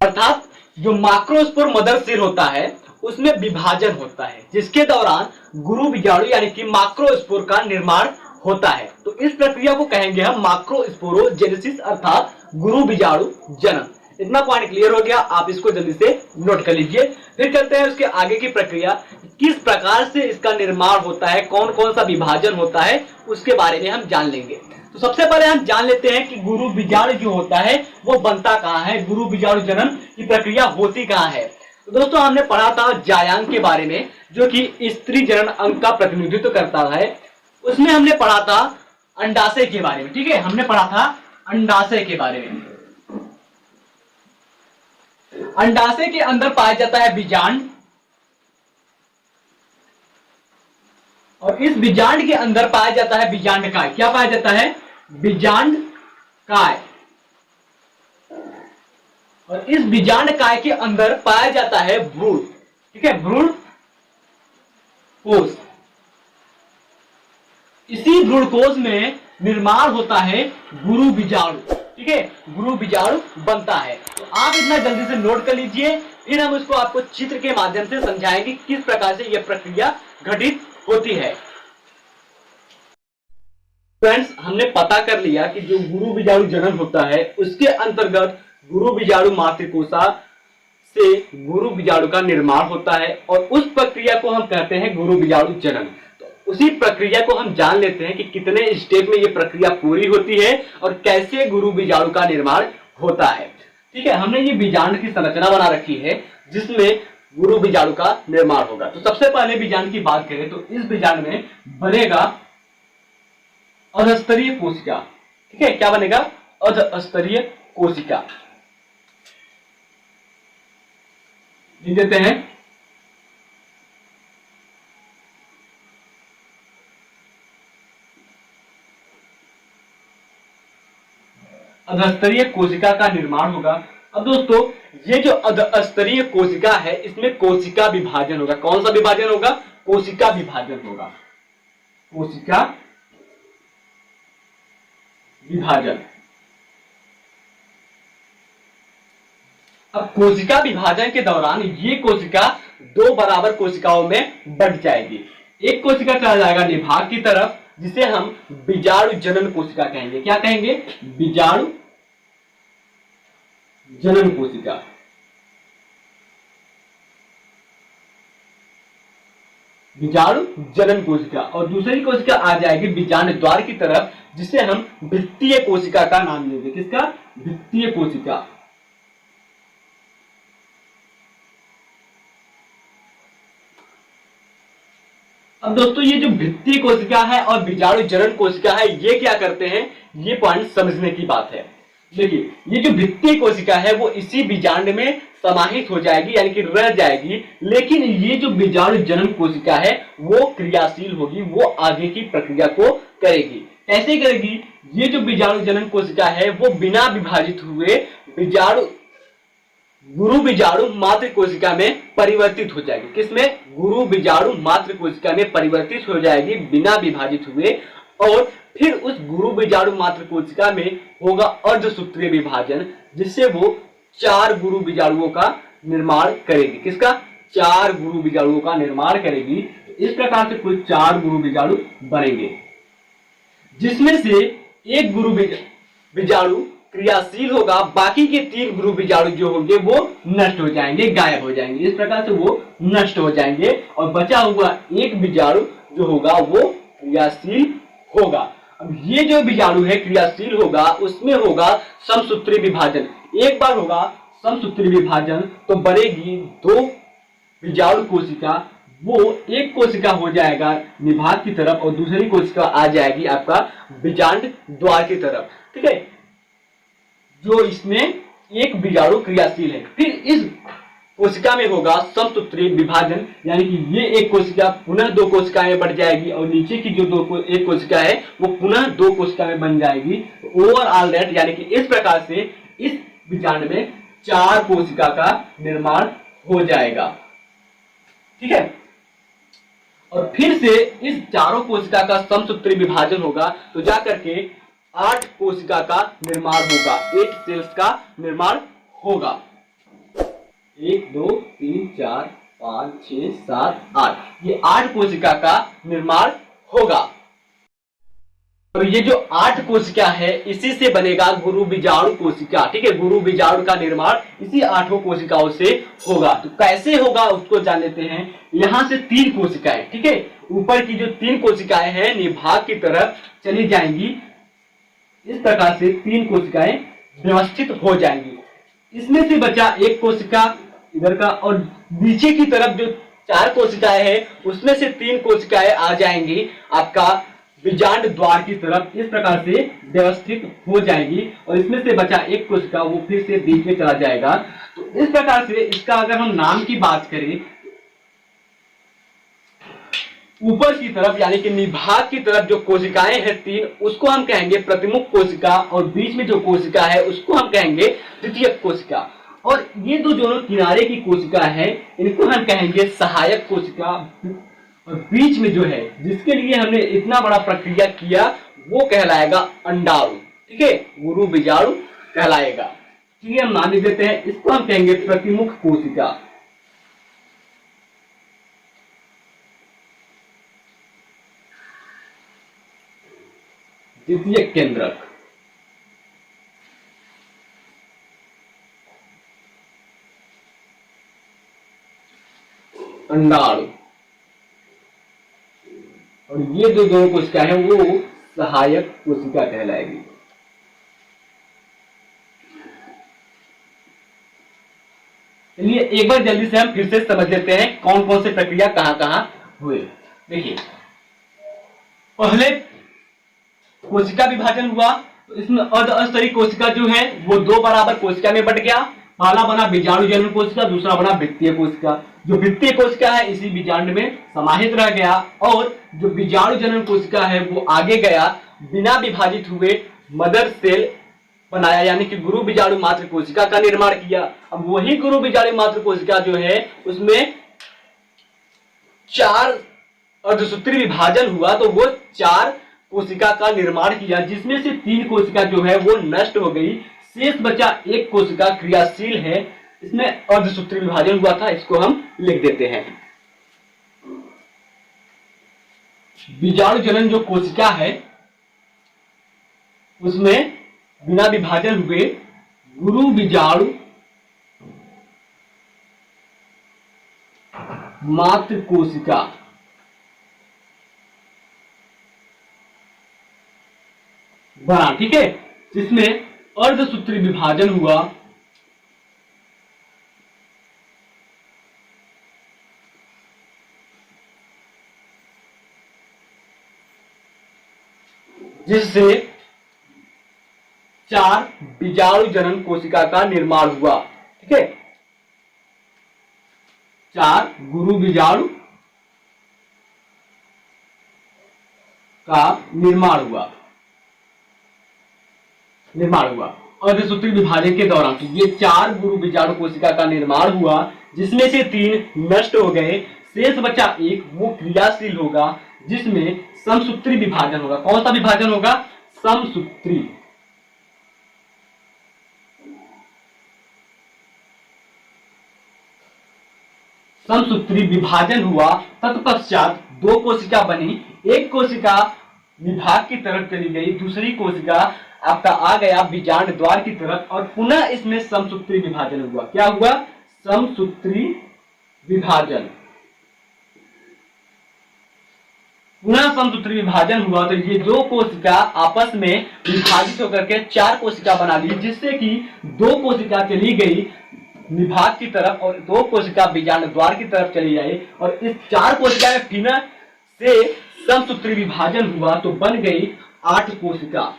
अर्थात जो माक्रोस्पोर mother cell होता है उसमें विभाजन होता है, जिसके दौरान गुरु बीजाणु यानी कि माक्रोस्पोर का निर्माण होता है। तो इस प्रक्रिया को कहेंगे हम माक्रोस्पोरोजेनेसिस अर्थात गुरु बीजाणु जनन। इतना पॉइंट क्लियर हो गया, आप इसको जल्दी से नोट कर लीजिए। फिर चलते हैं उसके आगे की प्रक्रिया, किस प्रकार से इसका निर्माण होता है, कौन कौन सा विभाजन होता है, उसके बारे में हम जान लेंगे। तो सबसे पहले हम जान लेते हैं कि गुरु बीजाणु जो होता है वो बनता कहाँ है, गुरु बीजाणु जनन की प्रक्रिया होती कहाँ है। तो दोस्तों हमने पढ़ा था जायांग के बारे में, जो कि स्त्री जनन अंग का प्रतिनिधित्व करता है। उसमें हमने पढ़ा था अंडाशय के बारे में, ठीक है, हमने पढ़ा था अंडाशय के बारे में। अंडाशय के अंदर पाया जाता है बीजांड, और इस बीजांड के अंदर पाया जाता है बीजांड काय। क्या पाया जाता है? बीजांड काय। और इस बीजांड काय के अंदर पाया जाता है भ्रूण, ठीक है, भ्रूण कोश। इसी भ्रूण कोश में निर्माण होता है गुरु बीजाणु, ठीक है, गुरु बीजाणु बनता है। तो आप इतना जल्दी से नोट कर लीजिए, फिर हम इसको आपको चित्र के माध्यम से समझाएंगे किस प्रकार से यह प्रक्रिया घटित होती है। फ्रेंड्स, हमने पता कर लिया कि जो गुरु बीजाणु जनन होता है उसके अंतर्गत गुरु बीजाणु मातृकोशा से गुरु बीजाणु का निर्माण होता है, और उस प्रक्रिया को हम कहते हैं गुरु बीजाणु जनन। तो उसी प्रक्रिया को हम जान लेते हैं कि कितने स्टेप में यह प्रक्रिया पूरी होती है और कैसे गुरु बीजाणु का निर्माण होता है। ठीक है, हमने ये बीजांड की संरचना बना रखी है जिसमें गुरु बीजाणु का निर्माण होगा। तो सबसे पहले बीजांड की बात करें तो इस बीजांड में बनेगा अधस्तरीय कोशिका, ठीक है, क्या बनेगा? अधस्तरीय कोशिका। लिख देते हैं अधस्तरीय कोशिका का निर्माण होगा। अब दोस्तों ये जो अधस्तरीय कोशिका है इसमें कोशिका विभाजन होगा। कौन सा विभाजन होगा? कोशिका विभाजन होगा, कोशिका विभाजन। अब कोशिका विभाजन के दौरान ये कोशिका दो बराबर कोशिकाओं में बढ़ जाएगी। एक कोशिका चला जाएगा निभाग की तरफ जिसे हम बीजाणु जनन कोशिका कहेंगे। क्या कहेंगे? बीजाणु जनन कोशिका। बीजाणु जनन कोशिका। और दूसरी कोशिका आ जाएगी बीजांड द्वार की तरफ जिसे हम भित्तीय कोशिका का नाम देंगे। किसका? भित्तीय कोशिका। अब दोस्तों ये जो भित्तीय कोशिका है और बीजाणु जनन कोशिका है ये क्या करते हैं, ये पॉइंट समझने की बात है। देखिए ये जो भित्तीय कोशिका है वो इसी बीजांड में समाहित हो जाएगी यानी कि रह जाएगी, लेकिन ये जो बीजाणु जनन कोशिका है वो क्रियाशील होगी, वो आगे की प्रक्रिया को करेगी। कैसे करेगी? ये जो बीजाणु जनन कोशिका है वो बिना विभाजित हुए बीजाणु गुरु बीजाणु मातृ कोशिका में परिवर्तित हो जाएगी। किसमें? गुरु बीजाणु मातृ कोशिका में परिवर्तित हो जाएगी बिना विभाजित हुए, और फिर उस गुरु बीजाणु मातृ कोशिका में होगा अर्धसूत्रीय विभाजन जिससे वो 4 गुरु बीजाणुओं का निर्माण करेगी। किसका? 4 गुरु बीजाणुओं का निर्माण करेगी। इस प्रकार से कुल 4 गुरु बीजाणु बनेंगे जिसमें से एक गुरु बीजाणु क्रियाशील होगा, बाकी के 3 गुरु बीजाणु जो होंगे वो नष्ट हो जाएंगे, गायब हो जाएंगे। इस प्रकार से वो नष्ट हो जाएंगे और बचा हुआ एक बीजाणु जो होगा वो क्रियाशील होगा। अब ये जो बीजाणु है क्रियाशील होगा उसमें होगा समसूत्री विभाजन। एक बार होगा समसूत्री विभाजन तो बनेगी 2 बीजाणु कोशिका। वो एक कोशिका हो जाएगा निभाग की तरफ और दूसरी कोशिका आ जाएगी आपका बीजांड द्वार की तरफ, ठीक है, जो इसमें एक बीजाणु क्रियाशील है। फिर इस कोशिका में होगा समसूत्री विभाजन यानी कि ये एक कोशिका पुनः 2 कोशिकाएं बढ़ जाएगी और नीचे की जो एक कोशिका है वो पुनः 2 कोशिकाएं बन जाएगी। ओवरऑल दैट यानी कि इस प्रकार से इस बीजांड में 4 कोशिका का निर्माण हो जाएगा, ठीक है। और फिर से इस चारों कोशिका का समसूत्री विभाजन होगा तो जाकर के 8 कोशिका का निर्माण होगा, 8 सेल्स का निर्माण होगा। 1 2 3 4 5 6 7 8, ये 8 कोशिका का निर्माण होगा। और ये जो 8 कोशिका है इसी से बनेगा गुरु बीजाणु कोशिका। ठीक है, गुरु बीजाणु का निर्माण इसी 8 कोशिकाओं से होगा। तो कैसे होगा उसको जान लेते हैं। यहां से 3 कोशिकाएं, ठीक है, ऊपर की जो 3 कोशिकाएं हैं निभाग की तरफ चली जाएंगी। इस प्रकार से 3 कोशिकाएं व्यवस्थित हो जाएंगी। इसमें से बचा एक कोशिका इधर का, और नीचे की तरफ जो 4 कोशिकाएं हैं उसमें से 3 कोशिकाएं आ जाएंगी आपका बीजांड द्वार की तरफ। इस प्रकार से व्यवस्थित हो जाएगी, और इसमें से बचा एक कोशिका वो फिर से बीच में चला जाएगा। तो इस प्रकार से इसका अगर हम नाम की बात करें, ऊपर की तरफ यानी कि निभाग की तरफ जो कोशिकाएं हैं 3, उसको हम कहेंगे प्रतिमुख कोशिका, और बीच में जो कोशिका है उसको हम कहेंगे द्वितीयक कोशिका, और ये दो दोनों किनारे की कोशिका है इनको हम कहेंगे सहायक कोशिका। और बीच में जो है जिसके लिए हमने इतना बड़ा प्रक्रिया किया वो कहलाएगा अंडाणु। ठीक है, गुरु बीजाणु कहलाएगा। ठीक है, हम मान देते हैं, इसको हम कहेंगे प्रतिमुख कोशिका। द्वितीय केंद्रक, अंडाणु, और ये जो दोनों कोशिका है वो सहायक कोशिका कहलाएगी। चलिए एक बार जल्दी से हम फिर से समझ लेते हैं कौन कौन से प्रक्रिया कहां कहां हुए। देखिए, पहले कोशिका विभाजन हुआ तो इसमें अर्धस्तरीय कोशिका जो है वो 2 बराबर कोशिका में बट गया। पहला बना बीजाणु जनन कोशिका, दूसरा बना वृत्तीय कोशिका। जो वृत्तीय कोशिका है इसी बीजांड में समाहित रह गया, और जो बीजाणु जनन कोशिका है वो आगे गया, बिना विभाजित हुए मदर सेल बनाया, यानी कि गुरु बीजाणु मात्र कोशिका का निर्माण किया। अब वही गुरु बीजाणु मात्र कोशिका जो है उसमें 4 अर्धसूत्री विभाजन हुआ, तो वो 4 कोशिका का निर्माण किया, जिसमें से 3 कोशिका जो है वो नष्ट हो गई। शेष बचा एक कोशिका क्रियाशील है, इसमें अर्धसूत्री विभाजन हुआ था, इसको हम लिख देते हैं। बीजाणु जनन जो कोशिका है उसमें बिना विभाजन हुए गुरु बीजाणु मात्र कोशिका बना। ठीक है, जिसमें अर्धसूत्री विभाजन हुआ, जिससे 4 बीजाणु जनन कोशिका का निर्माण हुआ। ठीक है, 4 गुरु बीजाणु का निर्माण हुआ अर्धसूत्री विभाजन के दौरान। तो ये 4 गुरु बीजाणु कोशिका का निर्माण हुआ, जिसमें से 3 नष्ट हो गए, शेष बचा एक, वो क्रियाशील होगा, जिसमें समसूत्री विभाजन होगा। कौन सा विभाजन होगा? समसूत्री। समसूत्री विभाजन हुआ, तत्पश्चात 2 कोशिका बनी। एक कोशिका विभाग की तरफ चली गई, दूसरी कोशिका आपका आ गया बीजांड द्वार की तरफ, और पुनः इसमें समसूत्री विभाजन हुआ। क्या हुआ? समसूत्री विभाजन। पुनः समसूत्री विभाजन हुआ तो ये 2 कोशिका आपस में विभाजित होकर के 4 कोशिका बना ली, जिससे कि 2 कोशिका चली गई विभाग की तरफ और 2 कोशिका बीजांड द्वार की तरफ चली आई, और इस 4 कोशिका में फिर से समसूत्री विभाजन हुआ तो बन गई 8 कोशिका।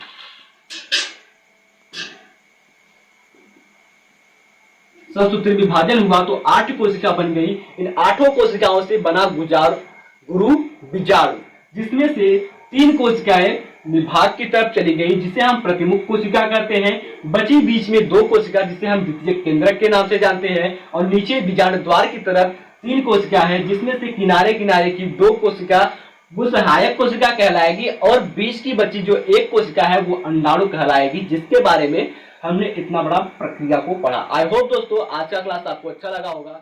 समसूत्री विभाजन हुआ तो 8 कोशिका बन गई। इन 8 कोशिकाओं से बना गुरु बीजाणु, जिसमें से 3 कोशिकाएं विभाग की तरफ चली गई, जिसे हम प्रतिमुख कोशिका कहते हैं। बची बीच में 2 कोशिका जिसे हम द्वितीय केंद्रक के नाम से जानते हैं, और नीचे बीजांड द्वार की तरफ 3 कोशिका है, जिसमें से किनारे किनारे की 2 कोशिका वो सहायक कोशिका कहलाएगी, और बीच की बची जो 1 कोशिका है वो अंडाणु कहलाएगी, जिसके बारे में हमने इतना बड़ा प्रक्रिया को पढ़ा। आई होप दोस्तों आज का क्लास आपको अच्छा लगा होगा।